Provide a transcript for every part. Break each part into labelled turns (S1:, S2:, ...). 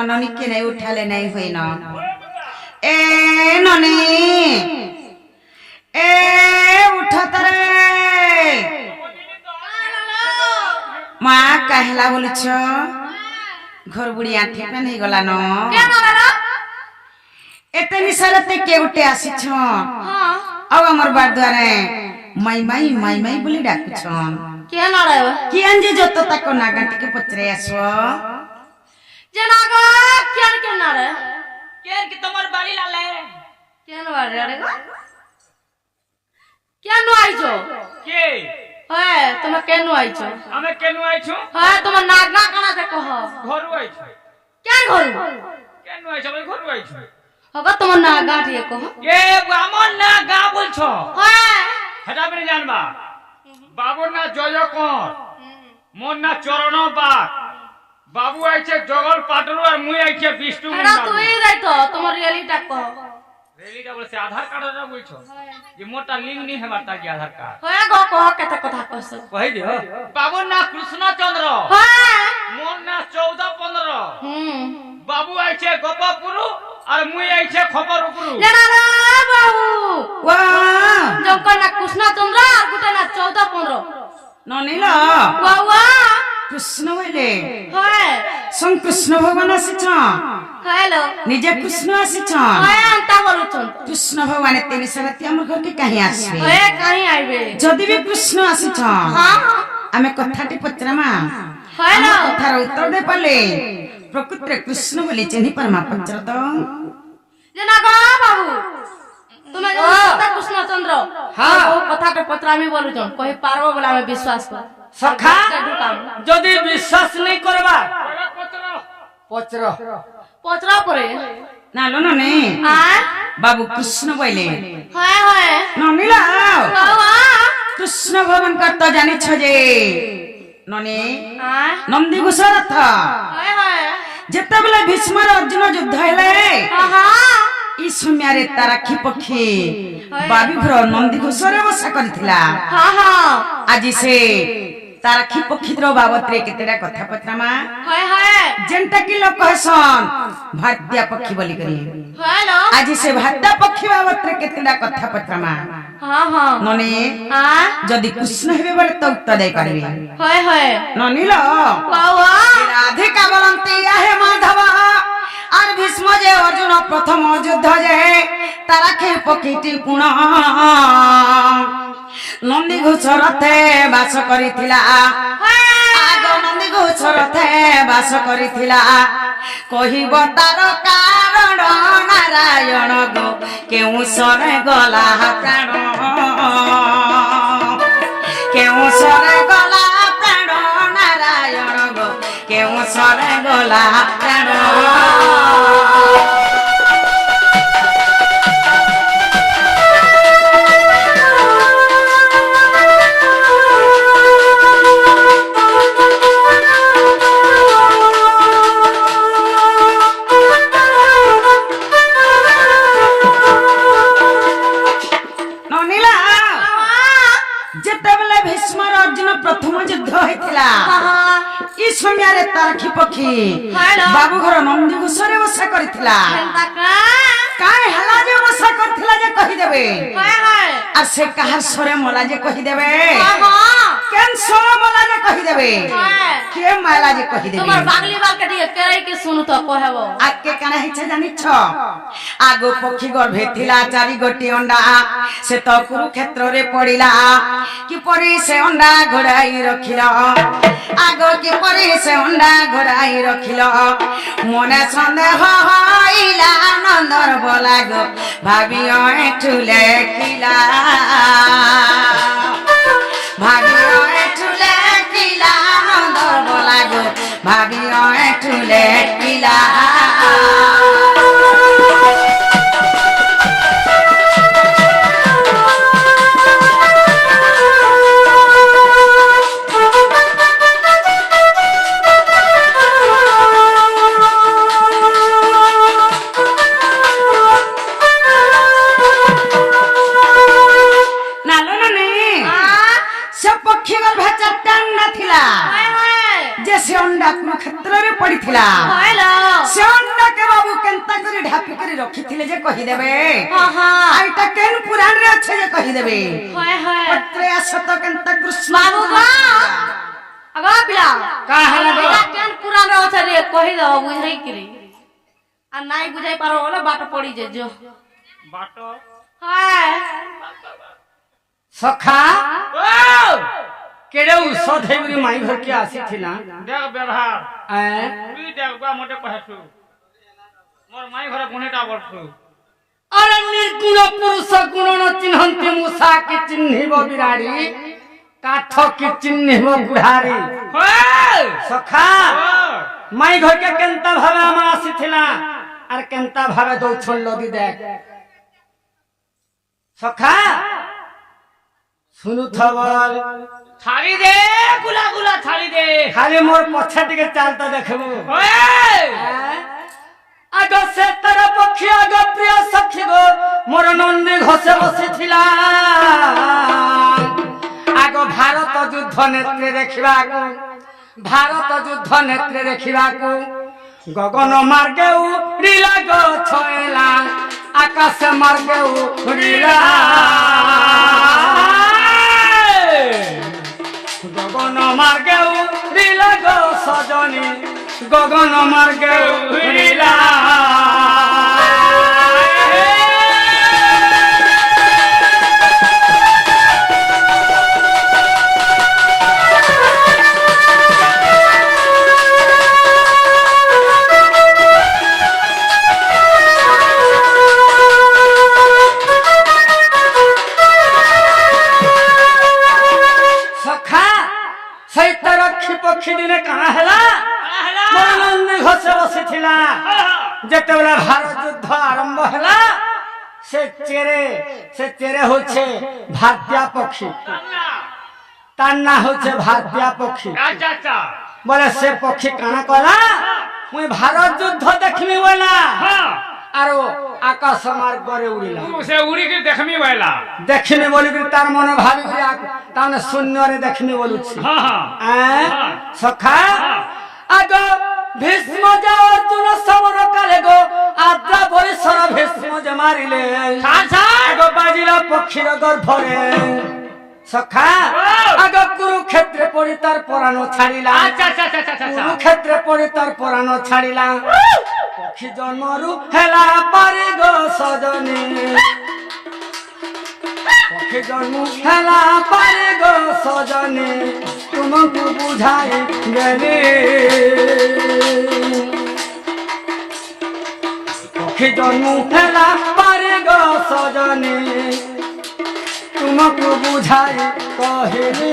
S1: ननी के नहीं उठाले नहीं हुई ना ए ननी ए उठा तरे माँ कहला बोल घर बुढ़ी आठी पे नहीं गला न एते निसरते के उठे आसी अब हमर बार द्वारे माई माई माई माई बोली डाकु
S2: क्या ना रे
S1: कि अंजे जतो तक नागंटी के पचरे आसो
S2: जे नागा क्या ना रे
S3: केर की तमर बाड़ी लाले
S2: क्या ना रे क्या नो आइछो
S3: के
S2: है तुम केनु आइछो
S3: हमें केनु आइछु
S2: है तुम नागना कना से कह
S3: घरु आइछु
S2: क्या घर
S3: केनु आइछु भाई घरु आइछु
S2: हगा तुम नागा ठिए कह
S3: ये बामन ना गा बोलछो
S2: है
S3: हेटा बनी जानबा बाबू ना जय कोन मोन ना चरण बा बाबू आइछे जगल पाटरू और मुई आइछे विष्णु
S2: एरा तू ही रहितो तुम रियलिटी कह
S3: रेलीटा बोले से आधार कार्ड ना बोलछो ये मोटा लिंक नहीं है बाता के आधार कार्ड
S2: है गो कह केते कथा कहस
S3: कहि दियो बाबू ना कृष्ण चंद्र
S2: है
S3: मोन ना 14-15 बाबू आइछे गोपापुरु और मुई आइछे खपरपुरु
S2: लेना रे बाबू
S1: वाह
S2: जंकर ना कृष्ण चंद्र और गुटे ना 14-15
S1: ननी लो
S2: वाह वाह
S1: कृष्ण बोले
S2: है
S1: सं कृष्ण भगवान आसीछ
S2: हेलो
S1: निजे कृष्ण आसीछ
S2: है अंता बोलुछन
S1: कृष्ण भगवान एते निसरते हमर घर के काहे आसबे
S2: है कहीं आइबे
S1: जदी भी कृष्ण आसीछ
S2: हां
S1: आमे कथाटी पचरामा
S2: हेलो
S1: कथार उत्तर दे पाले प्रकृत कृष्ण बोली चिन्हि परमा पचर तो
S2: जना गा बाबू तुमे जो कृष्ण चंद्र हां वो कथा के पत्रामी बोलुछन कहि पारबो बोला में विश्वास कर
S3: सखा जदी विश्वास नहीं करबा पचर
S2: पचरा परे
S1: नालो नने
S2: आ
S1: बाबू कृष्ण बोले
S2: है
S1: ननी लो
S2: बाबा
S1: कृष्ण भगवान का तो जानि छ जे नने
S2: आ
S1: नंदी घोषरथ
S2: है
S1: जेते बेले भीष्म अर्जुन युद्ध हेले
S2: आहा
S1: ई समयारे ताराखी पक्षी बाबी घर नंदी घोषरे बसा करथिला
S2: हां हां
S1: आज से ताराखी पक्षी रो बाबत रे केतेरा कथा पत्रामा
S2: है
S1: जेंटा कि लोक कहसन भारतीय पक्षी बोली करी
S2: हेलो
S1: आज से भारतीय पक्षी बाबत रे केतेरा कथा पत्रामा
S2: हां हां
S1: नने
S2: आ
S1: जदी कृष्ण हेबे बोले तो उत्तर दे करबे
S2: है
S1: ननी लो
S2: बाबा
S1: राधिका बोलंते आहे माधव আর ভীষ্ম যে অর্জুন প্রথম যুদ্ধ যে তারা খেয়ে পক্ষীটি পুণ নন্দী ঘোষ রথে বাস করিছিলা আগ নন্দী ঘোষ রথে বাস করিছিলা কহিব তার কারণ নারায়ণ গো কেউ সরে গলা প্রাণ কেউ সরে গলা প্রাণ নারায়ণ গো কেউ সরে গলা প্রাণ যেতেবেলে ভীষ্ম অর্জুন প্রথম যুদ্ধ হয়েছিল এই সময় তারাখি পক্ষী বাবু ঘর নন্দী ঘোষরে বসা করিছিলা কাই হেলা যে বসা করিছিলা যে কহিদেবে আর সে কাহার সরে মলা যে কহিদেবে কেন সর মলা যে কহিদেবে কে মালা যে কহিদেবে
S2: তোমার বাগলি বালকে দিয়ে কেরাই কি শুনু তো কহেব
S1: আগে কানা হিছে জানিছ আগো পক্ষী গর্ভে থিলা চারি গোটি অন্ডা সে তো কুরুক্ষেত্রে পড়িলা কি পরি সে অন্ডা ঘোড়াই রখিল আগো কি পরি সে অন্ডা ঘোড়াই রখিল মনে সন্দেহ হইলা নন্দর বলা গো ভাবিও একটু লেখিলা ভাবিও একটু লেখিলা নন্দর বলা গো ভাবিও একটু লেখিলা যে সে অন্ডা কুরুক্ষেত্রে পড়িছিলা
S2: হ্যালো
S1: সে অন্ডাকে বাবু কেনতা করে ঢাপি করে রখিছিলে যে কহিদেবে এইটা কেন পুরাণ রে আছে যে কহিদেবে
S2: হয় হয়
S1: পত্রে আসত কেনতা কৃষ্ণ
S2: বাবু গো আগা পিলা
S3: का हला गो
S2: এটা কেন পুরাণ রে আছে রে কহি দাও বুঝাই কি আর নাই বুঝাই পারো বলে বাট পড়ি যে जो
S3: बाटो
S2: হয়
S4: सखा
S3: ओ
S4: केड़े सधेवरी माई घर के आसी थिला
S3: देख व्यवहार
S4: ए
S3: तुई देख बा मोटे कहसु मोर माई घर गुनेटा बरसु
S4: अरे निर्गुण पुरुष गुण चिन्हन्ति मूषा की चिन्हिब बिराड़ी काठ की चिन्हिब बुढ़ारी
S3: होय
S4: सखा माई घर के केंता भावे आमा आसी थिला और केंता भावे दो छोड़ लदी देख सखा सुनु थबल
S3: थाली दे गुला गुला थाली दे
S4: खाली मोर पछे टिके चालता देखबो
S3: होय
S4: आग से तर पक्षी आग प्रिय सखी गो मोर नंदी घसे बसी थिला आग भारत युद्ध नेत्रे देखिबा को भारत युद्ध नेत्रे देखिबा को गगन मार्गे उड़िला गो छयला आकाश मार्गे उड़िला गगन मार्गे उड़िला गो सजनी गगन मार्गे उड़िला सखा सही तरक्षी पक्षी दिने कहाँ हैला मनोनंदी घसे बसी थिला जेते बेला भारत युद्ध आरंभ हैला से चेरे होछे भारतीय पक्षी तान्ना होछे भारतीय पक्षी
S3: अच्छा अच्छा
S4: बोले से पक्षी काना कला मुई भारत युद्ध देखमी बोला
S3: हां
S4: आरो आकाश मार्ग करे उड़िला
S3: तू से उड़ी के देखमी वाला
S4: देखनी बोली कि तार मन भाबी कि ताने शून्य रे देखनी बोलु छी
S3: हां हां
S4: सखा आगो भीष्म जा अर्जुन समर काले गो आद्रा परिसर भीष्म जे मारिले आगो बाजिला पक्षीर गर्भरे सखा आगो कुरुक्षेत्र पड़ी तार परानो छाड़िला
S3: अच्छा अच्छा अच्छा अच्छा
S4: कुरुक्षेत्र पड़ी तार परानो छाड़िला पक्षी जन्मरु हेला पारे गो सजनी पक्षी जन्म हेला पारे गो सजनी तुमको बुझाई गेली पक्षी जन्म हेला पारे गो सजनी तुमको बुझाई कहली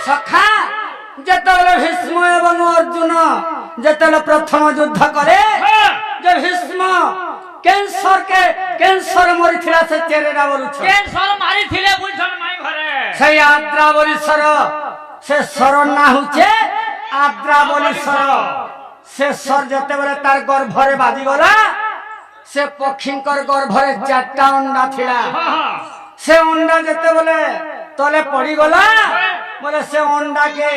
S4: सखा जेतले भीष्म एवं अर्जुन जेतले प्रथम युद्ध करे जे भीष्म कैंसर मरिथिला से चेरेरा बोलुछ
S3: कैंसर मारी थिले बुझन माई घरे
S4: से आद्रा बोलीसर से सर ना होचे आद्रा बोलीसर से सर जेते बेले तार गर्भरे बाजी गला से पक्षींकर गर्भरे चारटा अंडा थिला
S3: हां
S4: से अंडा जेते बेले तले पड़ी गला बोले से अंडा के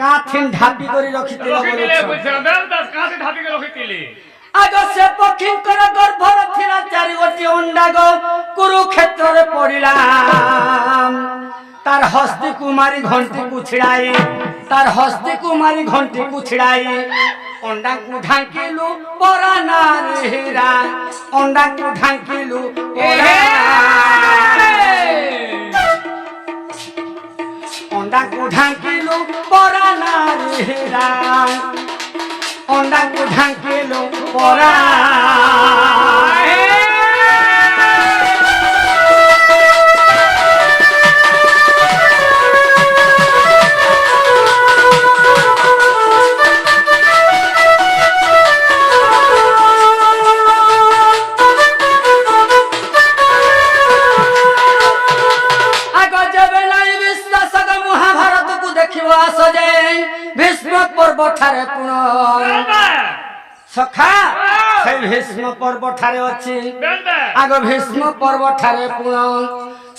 S4: काथिन ढापी करी रखितिला
S3: रखी दिले
S4: बोलुछ
S3: बुझन दस दस कहां से ढापी के रखी दिले
S4: आगो से पक्षींकर गर्भरे थिला चारि गोटी अंडा गो कुरुक्षेत्र रे पड़िला तार हस्ती कुमारी घंटी कुछड़ाई तार हस्ती कुमारी घंटी कुछड़ाई अंडा को ढांकिलु परा नारीरा अंडा को ढांकिलु अंडा को ढांकिलु परा नारीरा अंडा को ढांकिलु परा आगो जब लाई ଠାରେ ପୁଣ ସଖା ସେଇ ଭୀଷ୍ମ ପର୍ବ ଠାରେ ଅଛି ଆଗ ଭୀଷ୍ମ ପର୍ବ ଠାରେ ପୁଣ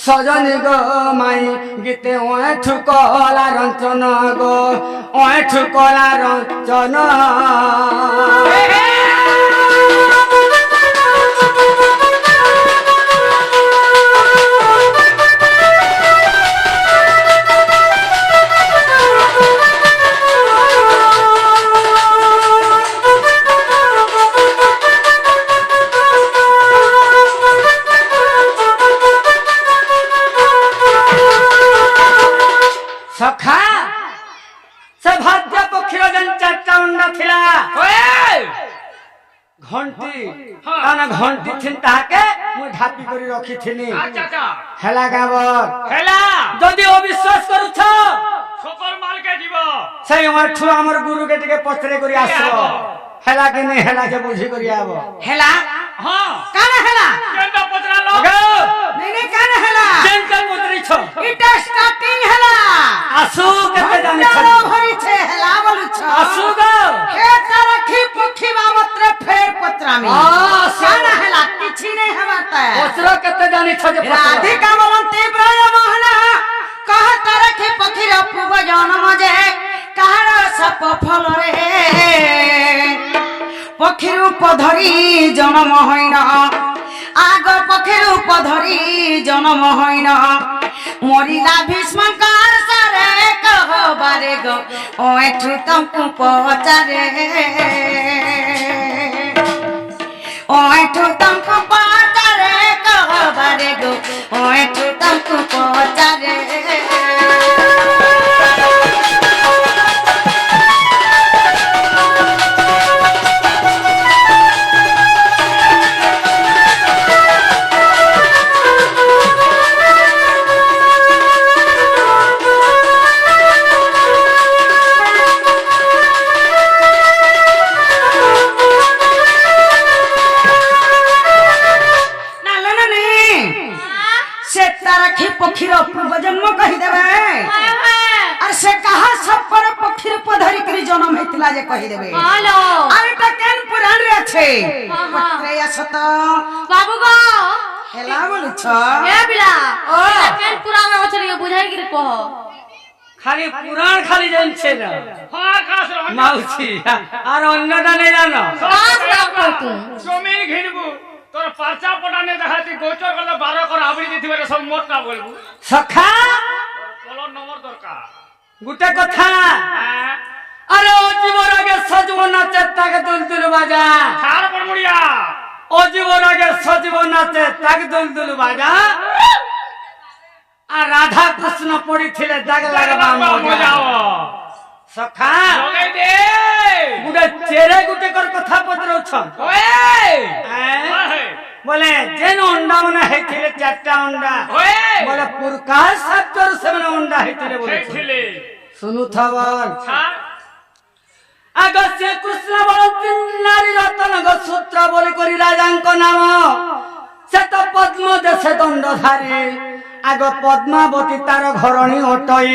S4: ସଜନି ଗୋ ମାଇ ଗୀତେ ଅଏଠୁ କଲା ରଞ୍ଚନ ଗୋ ଅଏଠୁ କଲା ରଞ୍ଚନ ସଖା ସେ ଭାଗ୍ୟ ପକ୍ଷୀର ଯେନ୍ ଚାରିଟା ଅଣ୍ଡା ଥିଲା ଘଣ୍ଟି କାରଣ ଘଣ୍ଟି ଥିନ୍ ତାହାକେ ମୁଁ ଢାପି କରି ରଖିଥିନି ହେଲା ଗାବର
S3: ହେଲା
S4: ଯଦି ଅବିଶ୍ୱାସ କରୁଛ
S3: সকল মালকে দিব
S4: ସେଇ ଅଠୁ ଆମର ଗୁରୁକେ ଟିକେ ପଚରେ କରି ଆସିବ ହେଲା କି ନାଇଁ ହେଲା ଯେ ବୁଝି କରି ଆବ
S1: ହେଲା
S3: হ্যাঁ
S1: কানা হেলা
S3: কেনটা পচরালো
S1: নাই নাই কানা হেলা
S4: যেন কাল পচরিছ
S1: এটা স্টার্টিং হেলা
S4: আসু কেতে জানিছ
S1: জানো ভরিছে হেলা বলুছ
S4: আসু গো
S1: এটা রাখি পক্ষী বাবতরে ফের পত্রামি কানা হেলা কিছু নাই হবাতা
S4: পচর কেতে জানিছ যে
S1: রাধিকা বলন্তি ব্রজ মোহনা कहता रखे पखीर पूर्व जन्म जे कहार सप फल रे पखीर उपधरी जन्म होइन आग पखीर उपधरी जन्म होइन मरिला भीष्मकार सारे कहबारे गो ओठु तमकु पचारे ओठु तमकु पचारे कहबारे गो ओठु तमकु पचारे पक्षीर पूर्व जन्म कही देबे और से कहा सब पर पक्षीर पधरी करी जन्म हेतिला जे कही देबे
S2: हेलो
S1: अरे त केन पुराण रे छे पत्रे असत
S2: बाबू गो
S1: हेला बोलु छ
S2: ए बिला ओ केन पुराण में होछली बुझाई गिर कह
S4: খালি পুরাণ খালি জানছে না
S3: হ্যাঁ কাছ
S4: মাউসি আর অন্যটা নেই জানো
S2: কাজ নাম কর তু
S3: জমিন ঘিরবু তোর পারচা পটানে দেখাতি গোচর করলে 12 কর আবরি দিতিবে সব মোটটা বলবু
S4: সখা
S3: কলর নম্বর দরকার
S4: গুটে কথা
S3: হ্যাঁ
S4: আরে অজীবর আগে সজীব নাচে তাকে দুলদুল বাজা
S3: ছাড় পড়মুড়িয়া
S4: অজীবর আগে সজীব নাচে তাকে দুলদুল বাজা আর রাধা কৃষ্ণ পড়িছিলে দাগ লাগবা
S3: মজাও
S4: সখা
S3: লগাই দে
S4: গুটে চেরে গুটে কর কথা পদরছ
S3: ওই
S4: বলে যেন অন্ডা মানে হেতিলে চারটা অন্ডা
S3: ওই
S4: বলে পুরকাশ সত্তর সেমনে অন্ডা হেতিলে বলে
S3: ছেলে
S4: শুনু থাবার
S3: ছাড়
S4: আগস্য কৃষ্ণ বলন্তি নারী রতন গো সূত্র বলি করি রাজাঙ্ক নাম সে তো পদ্ম দেশে দণ্ডধারী আগ পদ্মাবতী তার ঘরণী অটই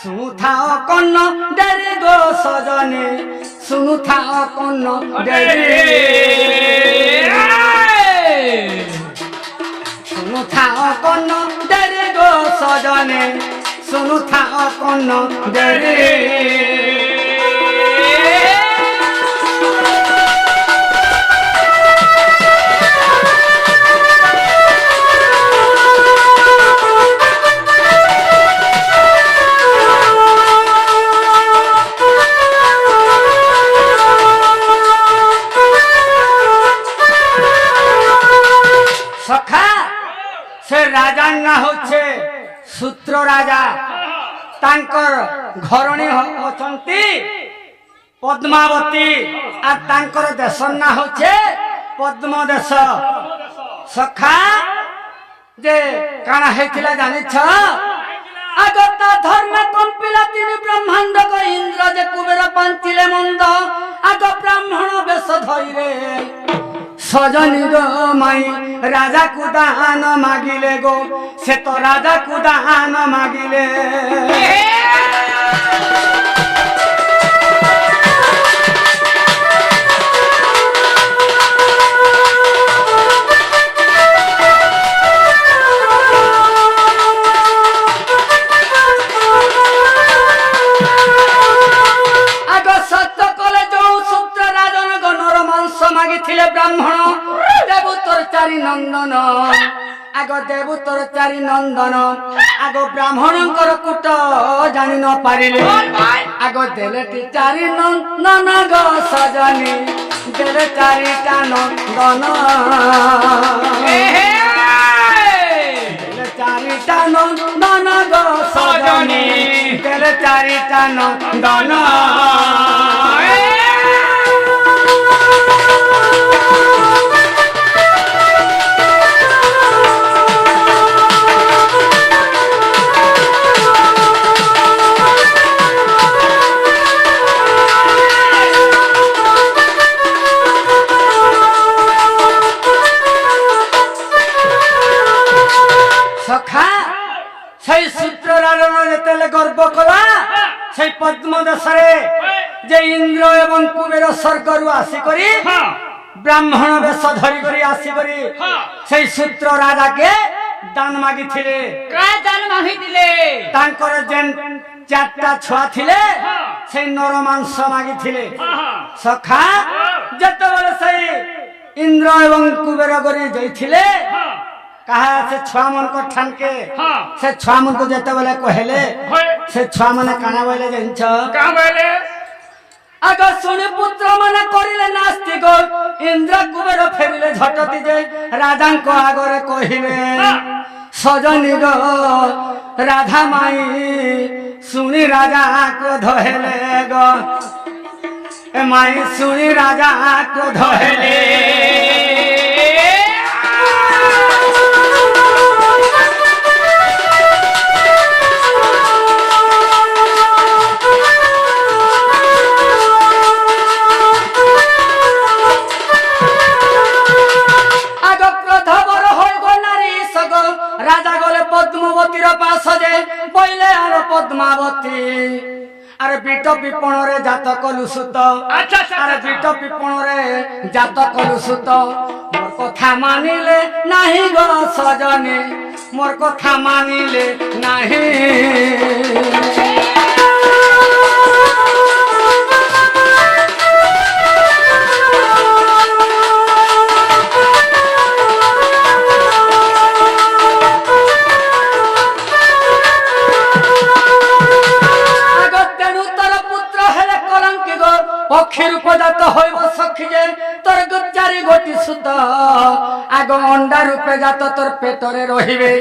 S4: শুনু থাও কন্ন ডেরি গো সজনে শুনু থাও কন্ন ডেরি শুনু থাও কন্ন ডেরি গো সজনে শুনু থাও কন্ন ডেরি সখা সে রাজার না হচ্ছে সূত্র রাজা তাঙ্কর ঘরণী অছন্তি পদ্মাবতী আর তাঙ্কর দেশর না হচ্ছে পদ্ম দেশ সখা যে কানা হয়েছিল জানিছ আগত ধর্মে কম্পিলা তিনি ব্রহ্মাণ্ড ইন্দ্র যে কুবের পাঞ্চিলে মন্দ আগ ব্রাহ্মণ বেশ ধৈরে সজনী গো মাই রাজা কুদান মাগিলে গো সে তো রাজা কুদান মাগিলে চারি নন্দন আগ দেবু তোর চারি নন্দন আগ ব্রাহ্মণଙ୍କର কুট জানি ন পারিলে আগ দেলেটি চারি নন্দন গো সজনী দেলে চারিটা নন্দন দেলে চারিটা নন্দন গো সজনী দেলে চারিটা নন্দন সখা সেই সূত্ররাজন যেতেলে গর্ব কলা সেই পদ্ম দেশরে যে ইন্দ্র এবং কুবের স্বর্গরু আসি করি ব্রাহ্মণ বেশ ধরি করি আসি করি সেই সূত্র রাজাকে দান মাগিଥିଲେ
S3: দান মাগিଥିଲେ
S4: তাଙ୍କର যেন চারটা ছুয়া ଥିଲେ সেই নর মাংস মাগিଥିଲେ সখা যেତେବେଳେ সেই ইন্দ্র এবং কুবের গরি যাইଥିଲେ কাহা সে ছুয়া মনক ঠানকে সে ছুয়া মনক যেতেବେଳେ কহেলে সে ছুয়া মানে কানা বলে জানিছ আগ শুনি পুত্র মানে করিলে নাস্তিক ইন্দ্র কুবের ফেরিলে ঝটতি যে রাজাঙ্ক আগরে কহিলে সজনী গো রাধা মাই শুনি রাজা ক্রোধ হেলে গো এ মাই শুনি রাজা ক্রোধ হেলে রাজা গলে পদ্মবতীর পাশ যে বইলে আর পদ্মাবতী আরে বিট পিপণরে জাত কলু সুত আরে বিট পিপণরে জাত কলু সুত মোর কথা মানিলে নাহি গো সজনী মোর কথা মানিলে নাহি পক্ষীর উপজাত হইব সখী যে তোর গুজারি গটি সুত আগ অন্ডা রূপে জাত তোর পেটরে রহিবে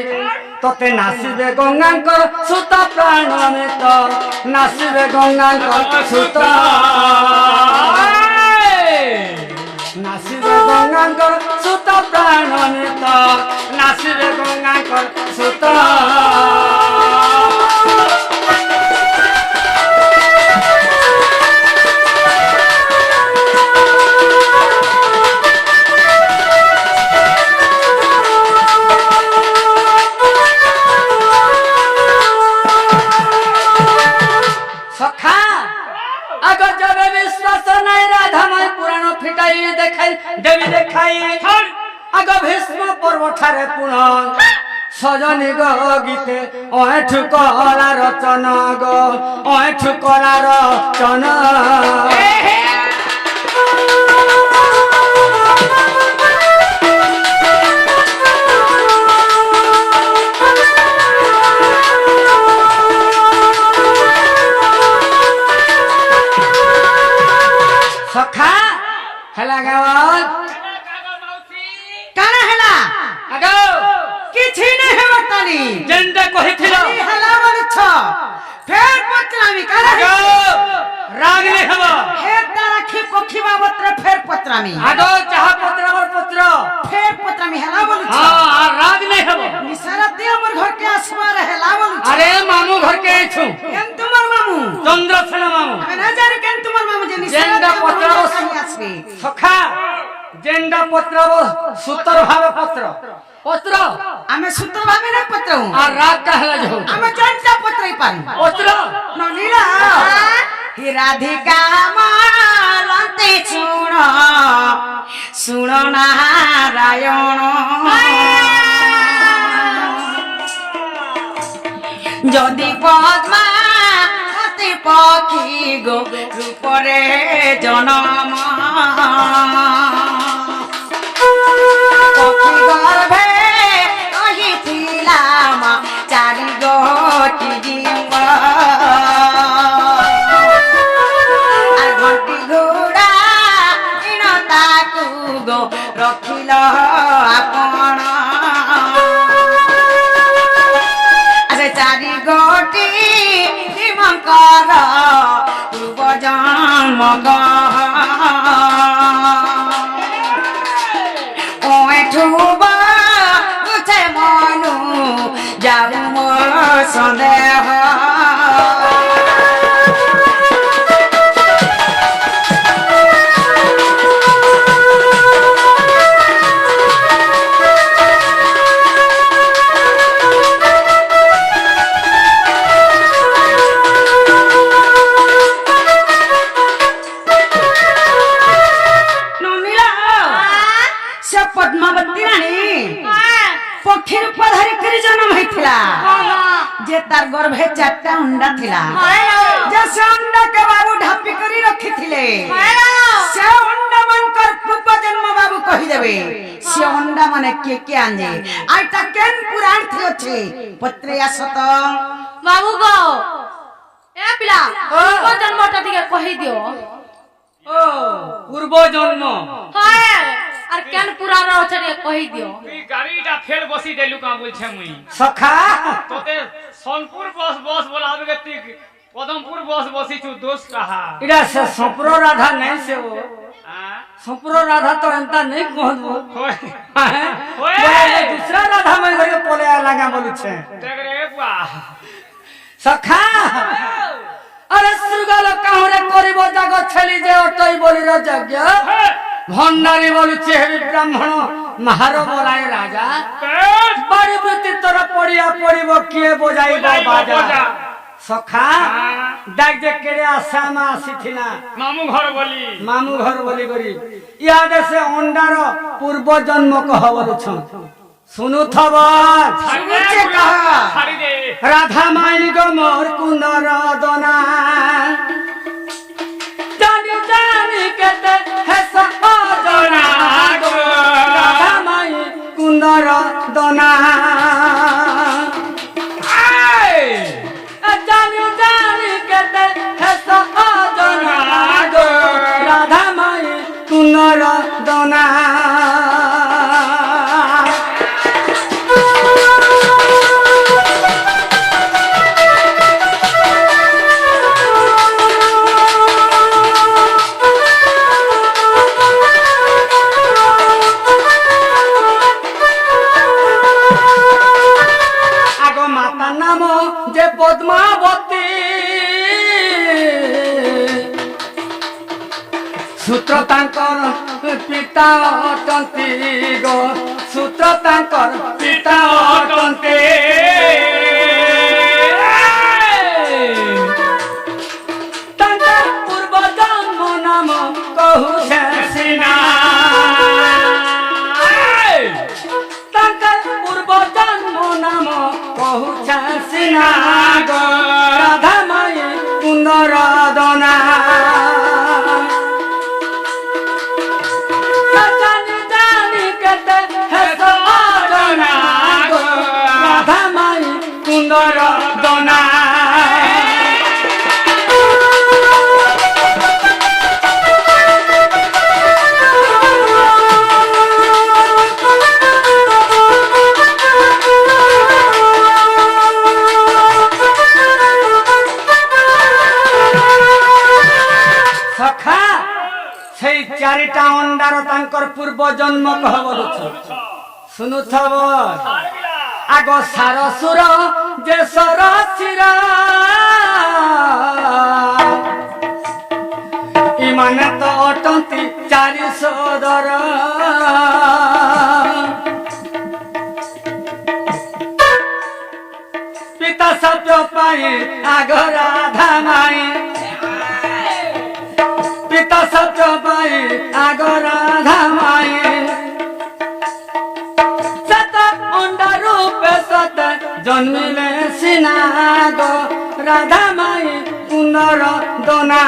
S4: তোতে নাচিবে গঙ্গাঙ্কর সুত প্রাণমিত নাচিবে গঙ্গাঙ্কর সুত নাচিবে গঙ্গাঙ্কর সুত প্রাণমিত নাচিবে গঙ্গাঙ্কর সুত দেবী দেখাই আগ ভীষ্ম পর্ব ঠারে পুন সজনী গো গীতে অঠু কলা রচন গো অঠু কলা রচন সখা হেলা গাওয়াল
S1: কানা হেলা
S4: আগো
S1: কিছু নাই হেবতানি
S4: যেনটা কহিছিল
S1: হেলা বলছ ফের পত্রামি কানা
S4: আগো রাগ নে হব
S1: হে তারা কি পক্ষী বাবতরে ফের পত্রামি
S4: আগো চাহা পত্রাবর পত্র
S1: ফের পত্রামি হেলা বলছ
S4: আর রাগ নে হব
S1: নিসারাতে আমার ঘরকে আসবার হেলা বলছ
S4: আরে মামু ঘরকে আইছু
S1: কেন তোমার মামু
S4: চন্দ্রসেন মামু
S1: আমি না জানি কেন তোমার মামু যে
S4: যেনটা
S1: নিসারাতে
S4: পত্রাবর
S1: আসবে
S4: সখা যেনটা পত্রাবর সুতর ভাবে পত্র পত্র
S1: আমি সূত্র ভাবে না পত্র
S4: আর রাগ কাহলা যাও
S1: আমি জনটা পত্রই পারি
S4: পত্র
S1: ননীলা হে রাধিকা মালতে শুণ শুণ নারায়ণ যদি পদ্মা হাতে পক্ষী গো রূপরে জনম পক্ষী মগ ওঠুবা উঠে মনু যাও মোর সন্দেহ পদ্মাবতী রানী পক্ষীর পধারি করে জন্ম হয়েছিল যে তার গর্ভে 4টা অন্ডা ଥିଲା যে সে অন্ডাকে বাবু ঢাপি করে রখিଥିଲେ সে অন্ডা মানকর পূর্ব জন্ম বাবু কহিদেবে সে অন্ডা মানে কে কে আনে আইটা কেন পুরাণ থি আছে পত্রে আসত
S2: বাবু গো এ পিলা পূর্ব জন্মটা দিকে কহি দিও
S4: ও পূর্ব জন্ম
S2: হ্যাঁ আর কেন পুরাণ আছে রে কহি দিও
S3: তুই গাড়িটা ফের বসি দেলু কা বলছে মুই
S4: সখা
S3: তোতে সোনপুর বস বস বলাবে গে তুই পদমপুর বস বসিছু দোষ কাহা
S4: ইডা সে সম্প্র রাধা নাই সে ও
S3: হ্যাঁ
S4: সম্প্র রাধা তো এন্তা নাই कहबो
S3: होय
S4: बोले दूसरा राधा में गयो पोले लगा बोलुछे
S3: देख रे बुआ
S4: सखा अरे सुगल काहरे करिबो जाग छली जे अटई बोली र यज्ञ भंडारी बोलुछे हे ब्राह्मण महार बोलाए राजा बड़ी वृत्ति तोर पड़िया पड़िबो किए बोजाइबो बाजा सखा डाक जे केरे आसामा आसीथिला मामू घर बोली गरी याद से अंडार पूर्व जन्म कह बोलुछ सुनु थब
S1: सुनुचे कहा
S3: छाड़ी दे
S4: राधा माई गो मोर कुंदर दना जानी जानी केते हे सजना गो राधा माई कुंदर दना जानी जानी केते हे सजना गो राधा माई कुंदर दना पद्मावती सूत्र तांकर पिता अटंती गो सूत्र तांकर पिता अटंती तांकर पूर्व जन्म नाम कहू से सिना तांकर पूर्व जन्म नाम कहू से सिना गो राधा माई कुंदर दना जानी जानी केते हे सजना गो राधा माई कुंदर दना सखा से चारिटा अंडार तांकर पूर्व जन्म कह बोलुछ सुनु थब आगो सारसुर जे सरसिरा इमाने तो अटंती 400 दर पिता सत्य पाई आग राधा माई पिता सत्य पाई आग राधा माई सत अंडा रूप सत जन्मिले सिना गो राधा माई कुंदर दना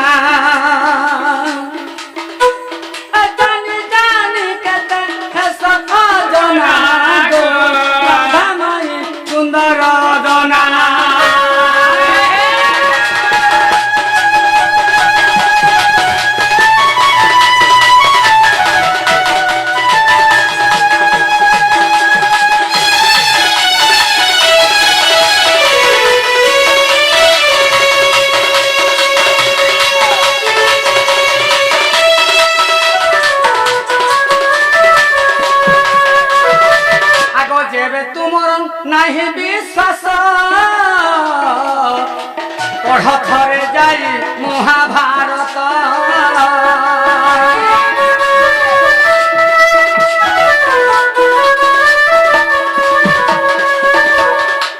S4: जानी जानी केते हे सजना गो राधा माई कुंदर दना তেবে তুমর নাহি বিশ্বাস পঢ় থরে যাই মহাভারত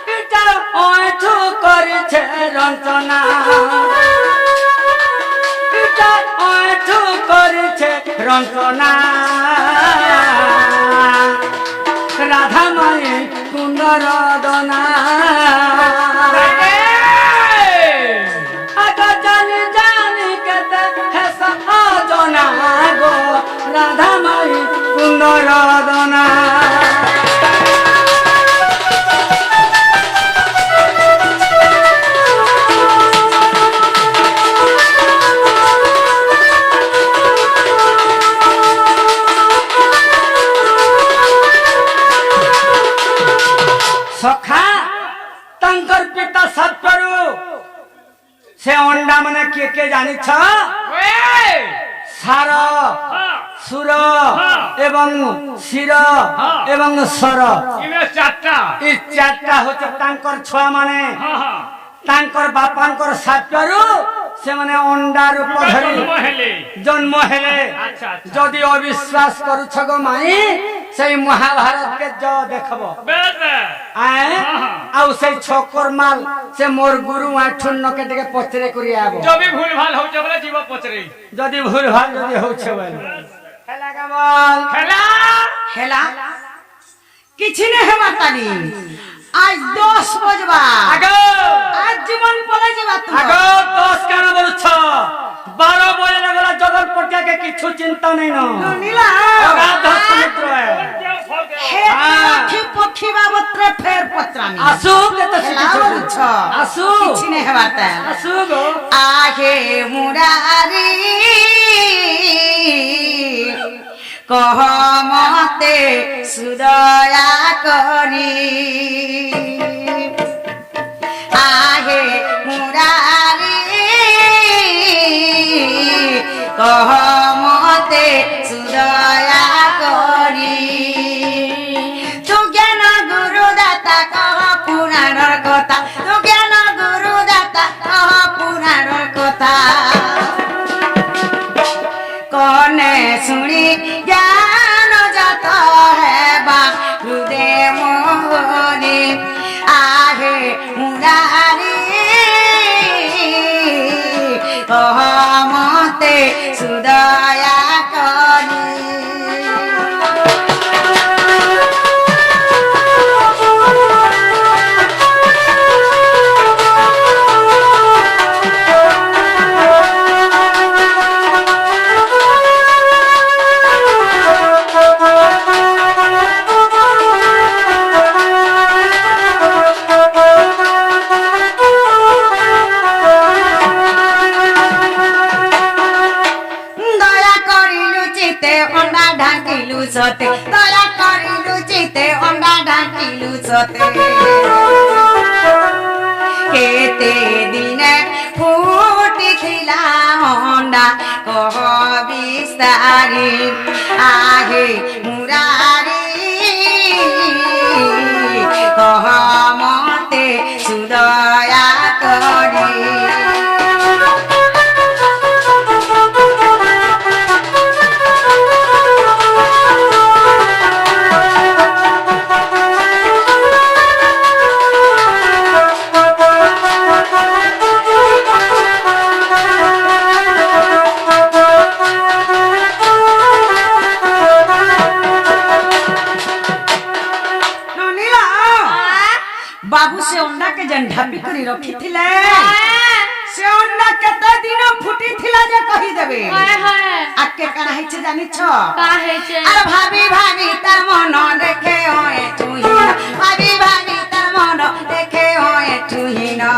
S4: পিতা অঠু করিছে রঞ্চনা পিতা অঠু করিছে রঞ্চনা রাধা মায়ে কুন্দর দনা আগ জানি জানি কেতে হেস জনা গো রাধা মায়ে কুন্দর দনা সখা তাঙ্কর পিতা সৎপরু সে অন্ডা মানে কে কে জানিছ সার সুর এবং শির এবং স্বর এই চারটা হচ্ছে তাঙ্কর ছুয়া মানে তাঙ্কর বাপাঙ্কর সৎপরু সে মানে অন্ডার উপর জন্ম হেলে যদি অবিশ্বাস করুছ গো মাই সেই মহাভারত কে জ দেখব আউ সেই ছকর মাল সে মোর গুরু আঠুন্ন কে টিকে পচরে করি আব
S3: যদি ভুল ভাল হউছে বলে জীব পচরে
S4: যদি ভুল ভাল যদি হউছে বলে খেলা কেমন
S3: খেলা
S1: হেলা কিছু না হে মাতানি আজ 10 বজবা
S4: আগো
S1: আজ জীবন পলে যাবা তুমি
S4: আগো 10 কেন বলছ 12 বজে লাগলা জগৎ পটিয়াকে কিছু চিন্তা নাই না
S1: নীলা
S4: অগাধ সমুদ্র
S1: হে পক্ষী পক্ষী বাবত্রে ফের পত্রামি
S4: আসু কে তো
S1: হেলা বলছ
S4: আসু
S1: কিছু না হে মাতা
S4: আসু গো
S1: আহে মুরারি কহ মতে সুদয়া করি আহে মুরারি কহ মতে সুদয়া করি তু জ্ঞান গুরু দাতা কহ পুরাণর কথা তু জ্ঞান গুরু দাতা কহ পুরাণর কথা কনে শুনি জ্ঞান যত হেবা হৃদয় মোহনে আহে মুরারি কহ মতে সুদয়া করি সতে দয়া করিলু চিতে অন্ডা ঢাকিলু সতে কেতে দিনে ফুটিছিলা অন্ডা কহ বিস্তারি আহে মুরারি কহ মতে সুদয়া করি बाबू से अंडा के जन ढापी करी रखी थिले से अंडा केते दिन फुटी थिला जे कहि देबे
S2: हाय हाय
S1: आके काना है छे जानि छ
S2: का है छे
S1: अरे भाभी भाभी तार मन देखे होए तुही ना भाभी भाभी तार मन देखे होए तुही ना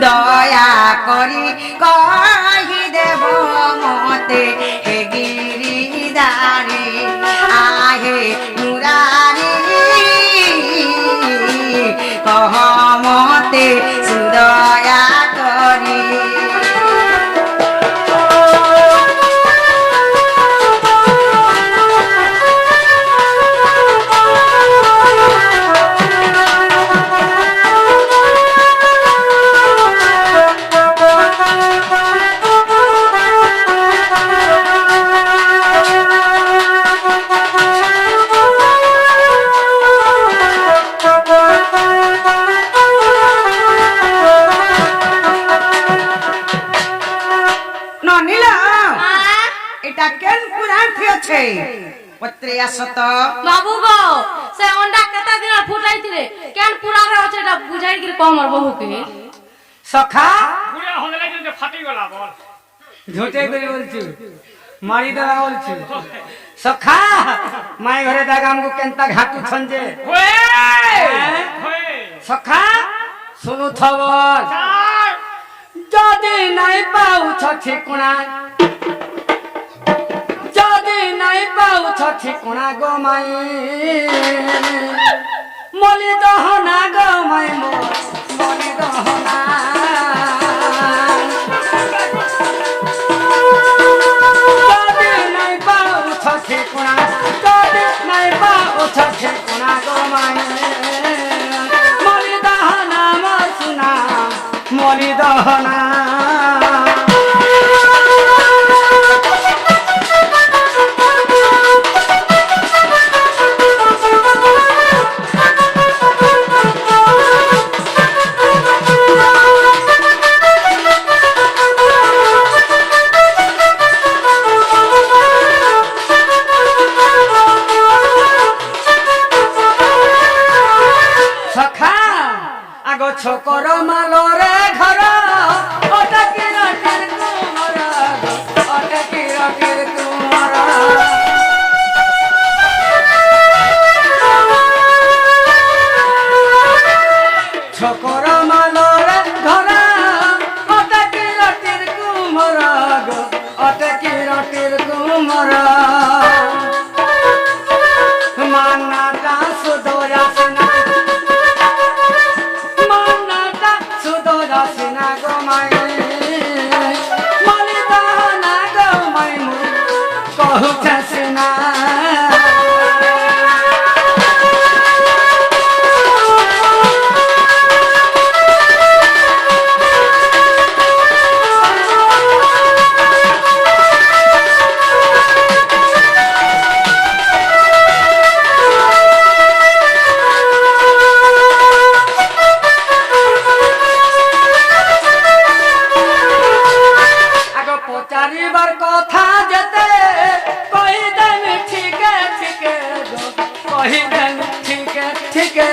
S1: दया करी कहि देबो मते हे गिरिधारी आहे मुरारी कह मते सुदया करी পত্রে আসত
S2: বাবু গো সে অন্ডা কেতা দিন ফুটাইছিলে কেন পুরারে আছে এটা বুঝাই কি কমর বহুকে
S4: সখা
S3: পুরা হলে কিন্তু ফাটি গলা বল
S4: ঝুটে করে বলছি মারি দেওয়া বলছি সখা মাই ঘরে দেখা আমাকে কেনতা ঘাটু ছঞ্জে
S3: হয়ে হয়ে
S4: সখা শুনু থবর
S3: চার
S4: যদি নাই পাউছ ঠিকুଣା যদি নাই পাউছ ঠিকুଣା গো মাই মলি দহনা গো মাই মলি দহনা যদি নাই পাউছ ঠিকুଣା যদি নাই পাউছ ঠিকুଣା গো মাই মলি দহনা মোর সুনা মলি দহনা সখা আগো ছকর মালরে ঘর অটকি রটির কুমর অটকি রটির কুমর ছকর মালরে ঘর অটকি রটির কুমর অটকি রটির কুমর মান্নাটা সুদয়াসনা মান্নাটা সুদয়াসনা গো মাই মলিদানা গো মাই মু কহুছসনা আগো পচারিবার কথা যেতে কহিদেন ঠিকে ঠিকে গো কহিদেন ঠিকে ঠিকে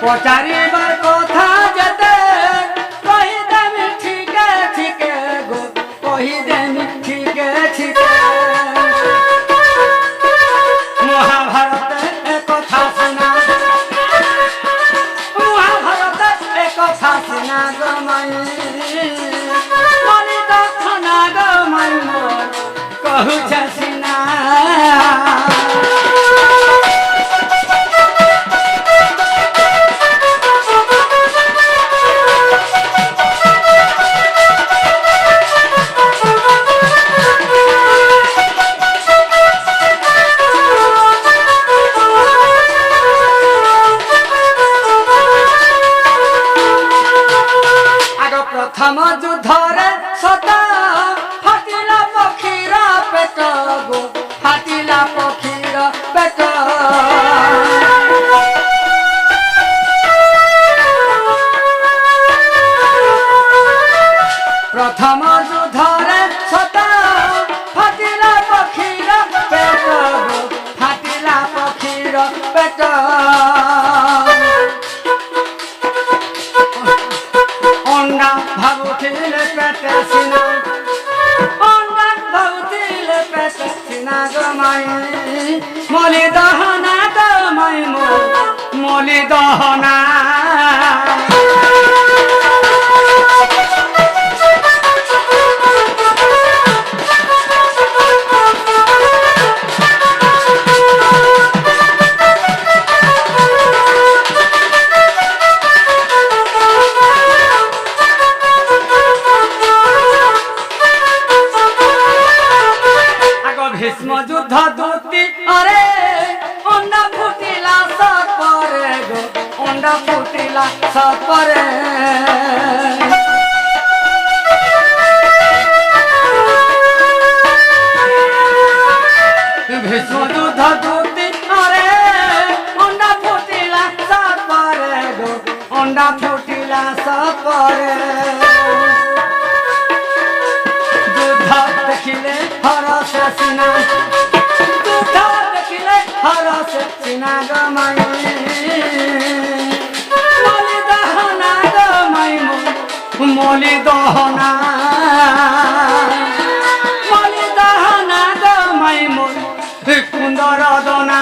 S4: পচারিবার কথা যেতে কহিদেন ঠিকে ঠিকে গো কহিদেন ঠিকে ঠিকে মহাভারতে কথা শোনা মহাভারতে কথা শোনা গো মাই মলি দক্ষনা গো মাই কহুছ সিনা আগ প্রথম যুদ্ধরে সদা ফাটিলা পক্ষীর পেট গো ফাটিলা পক্ষীর পেট প্রথম যুদ্ধরে সদা ফাটিলা পক্ষীর পেট গো ফাটিলা পক্ষীর পেট অন্ডা ভাবুଥିଲେ পেটে সিনা অন্ডা ভাবুଥିଲେ পেটে সিনা গো মাই মলি দহনা গো মাই মলি দহনা ভীষ্ম যুদ্ধ দূতি আরে অন্ডা ফুটিলা সপরে গো অন্ডা ফুটিলা সপরে ভীষ্ম যুদ্ধ দূতি আরে অন্ডা ফুটিলা সপরে গো অন্ডা ফুটিলা সপরে সিনা দুঃখ দেখিলে হরস সিনা গমাই মলি দহনা গমাই মলি দহনা মলি দহনা গমাই কুন্দর দনা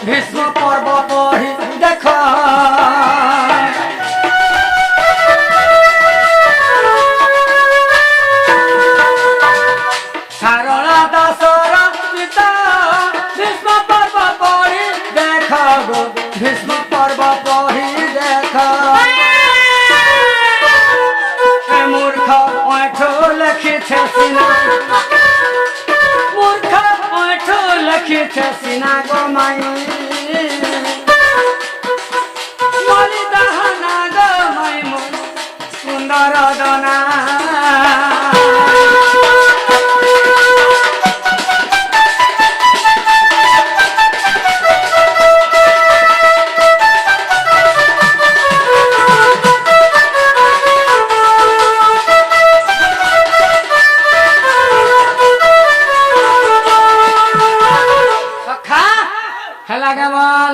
S4: ভীষ্ম পর্ব পড়ি দেখ সারলা দাসর পিতা ভীষ্ম পর্ব পড়ি দেখ গো ভীষ্ম পর্ব পড়ি দেখ মূর্খ ওঠ লেখিছে সিনা মূর্খ ওঠ লেখিছে সিনা গমাই মলি দহনা গমাই সুন্দর দনা খেলা কেমন